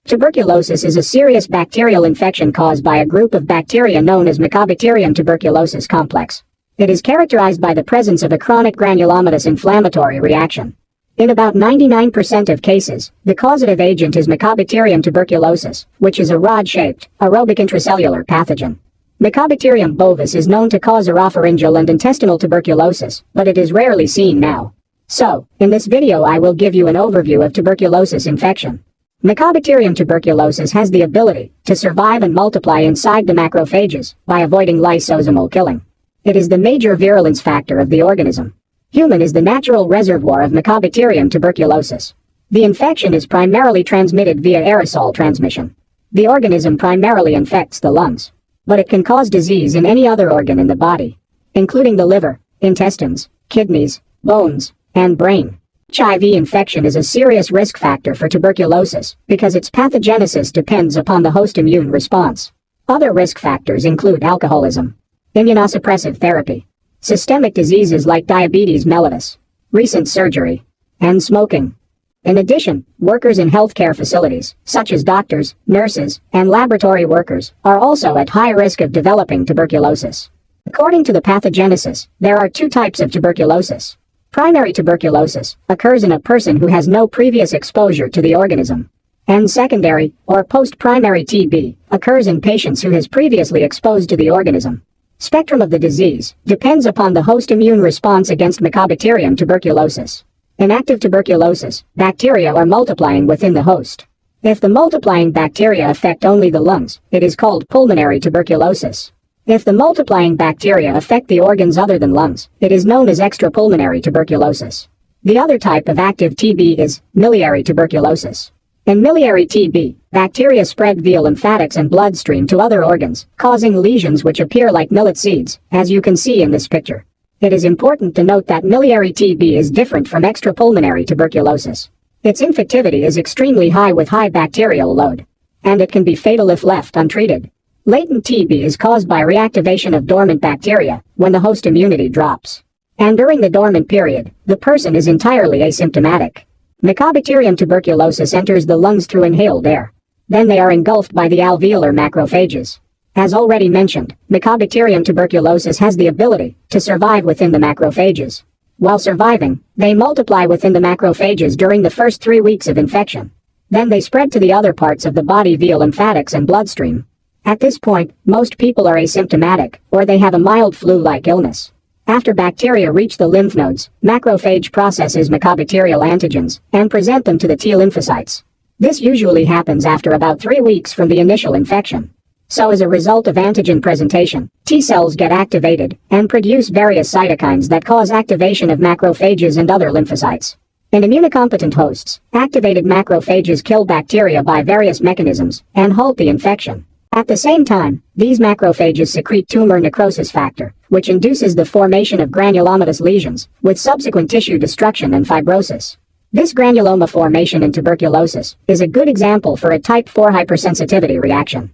Tuberculosis is a serious bacterial infection caused by a group of bacteria known as Mycobacterium tuberculosis complex. It is characterized by the presence of a chronic granulomatous inflammatory reaction. In about 99% of cases, the causative agent is Mycobacterium tuberculosis, which is a rod-shaped, aerobic intracellular pathogen. Mycobacterium bovis is known to cause oropharyngeal and intestinal tuberculosis, but it is rarely seen now. So, in this video I will give you an overview of tuberculosis infection. Mycobacterium tuberculosis has the ability to survive and multiply inside the macrophages by avoiding lysosomal killing. It is the major virulence factor of the organism. Human is the natural reservoir of Mycobacterium tuberculosis. The infection is primarily transmitted via aerosol transmission. The organism primarily infects the lungs, but it can cause disease in any other organ in the body, including the liver, intestines, kidneys, bones, and brain. HIV infection is a serious risk factor for tuberculosis because its pathogenesis depends upon the host immune response. Other risk factors include alcoholism, immunosuppressive therapy, systemic diseases like diabetes mellitus, recent surgery, and smoking. In addition, workers in healthcare facilities, such as doctors, nurses, and laboratory workers, are also at high risk of developing tuberculosis. According to the pathogenesis, there are two types of tuberculosis. Primary tuberculosis occurs in a person who has no previous exposure to the organism. And secondary, or post-primary TB, occurs in patients who has previously exposed to the organism. Spectrum of the disease depends upon the host immune response against Mycobacterium tuberculosis. In active tuberculosis, bacteria are multiplying within the host. If the multiplying bacteria affect only the lungs, it is called pulmonary tuberculosis. If the multiplying bacteria affect the organs other than lungs, it is known as extrapulmonary tuberculosis. The other type of active TB is miliary tuberculosis. In miliary TB, bacteria spread via lymphatics and bloodstream to other organs, causing lesions which appear like millet seeds, as you can see in this picture. It is important to note that miliary TB is different from extrapulmonary tuberculosis. Its infectivity is extremely high with high bacterial load, and it can be fatal if left untreated. Latent TB is caused by reactivation of dormant bacteria when the host immunity drops. And during the dormant period, the person is entirely asymptomatic. Mycobacterium tuberculosis enters the lungs through inhaled air. Then they are engulfed by the alveolar macrophages. As already mentioned, Mycobacterium tuberculosis has the ability to survive within the macrophages. While surviving, they multiply within the macrophages during the first 3 weeks of infection. Then they spread to the other parts of the body via lymphatics and bloodstream. At this point, most people are asymptomatic, or they have a mild flu-like illness. After bacteria reach the lymph nodes, macrophage processes mycobacterial antigens and present them to the T lymphocytes. This usually happens after about 3 weeks from the initial infection. So as a result of antigen presentation, T cells get activated and produce various cytokines that cause activation of macrophages and other lymphocytes. In immunocompetent hosts, activated macrophages kill bacteria by various mechanisms and halt the infection. At the same time, these macrophages secrete tumor necrosis factor, which induces the formation of granulomatous lesions, with subsequent tissue destruction and fibrosis. This granuloma formation in tuberculosis is a good example for a type 4 hypersensitivity reaction.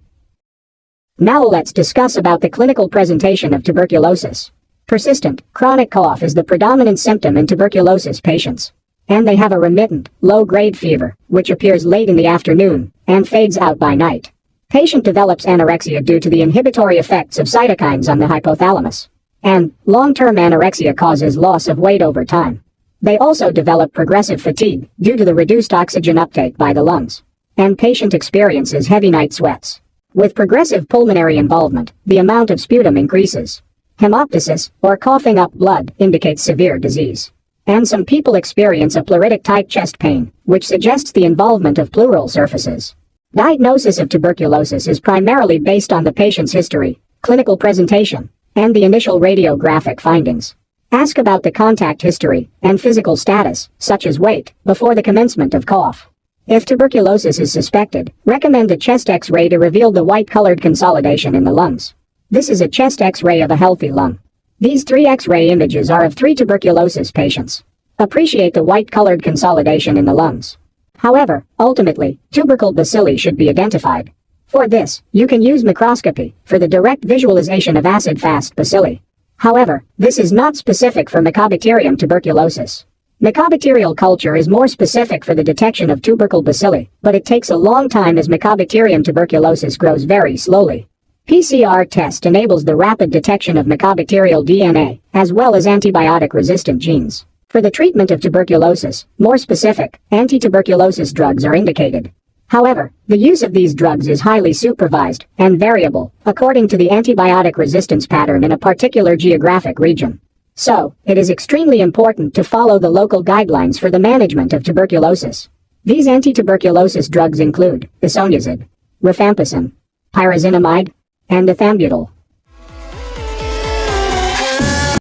Now let's discuss about the clinical presentation of tuberculosis. Persistent, chronic cough is the predominant symptom in tuberculosis patients. And they have a remittent, low-grade fever, which appears late in the afternoon and fades out by night. Patient develops anorexia due to the inhibitory effects of cytokines on the hypothalamus. And long-term anorexia causes loss of weight over time. They also develop progressive fatigue due to the reduced oxygen uptake by the lungs. And patient experiences heavy night sweats. With progressive pulmonary involvement, the amount of sputum increases. Hemoptysis, or coughing up blood, indicates severe disease. And some people experience a pleuritic-type chest pain, which suggests the involvement of pleural surfaces. Diagnosis of tuberculosis is primarily based on the patient's history, clinical presentation, and the initial radiographic findings. Ask about the contact history and physical status, such as weight, before the commencement of cough. If tuberculosis is suspected, recommend a chest X-ray to reveal the white-colored consolidation in the lungs. This is a chest X-ray of a healthy lung. These 3 X-ray images are of 3 tuberculosis patients. Appreciate the white-colored consolidation in the lungs. However, ultimately, tubercle bacilli should be identified. For this, you can use microscopy for the direct visualization of acid-fast bacilli. However, this is not specific for Mycobacterium tuberculosis. Mycobacterial culture is more specific for the detection of tubercle bacilli, but it takes a long time as Mycobacterium tuberculosis grows very slowly. PCR test enables the rapid detection of mycobacterial DNA, as well as antibiotic-resistant genes. For the treatment of tuberculosis, more specific, anti-tuberculosis drugs are indicated. However, the use of these drugs is highly supervised and variable, according to the antibiotic resistance pattern in a particular geographic region. So, it is extremely important to follow the local guidelines for the management of tuberculosis. These anti-tuberculosis drugs include isoniazid, rifampicin, pyrazinamide, and ethambutol.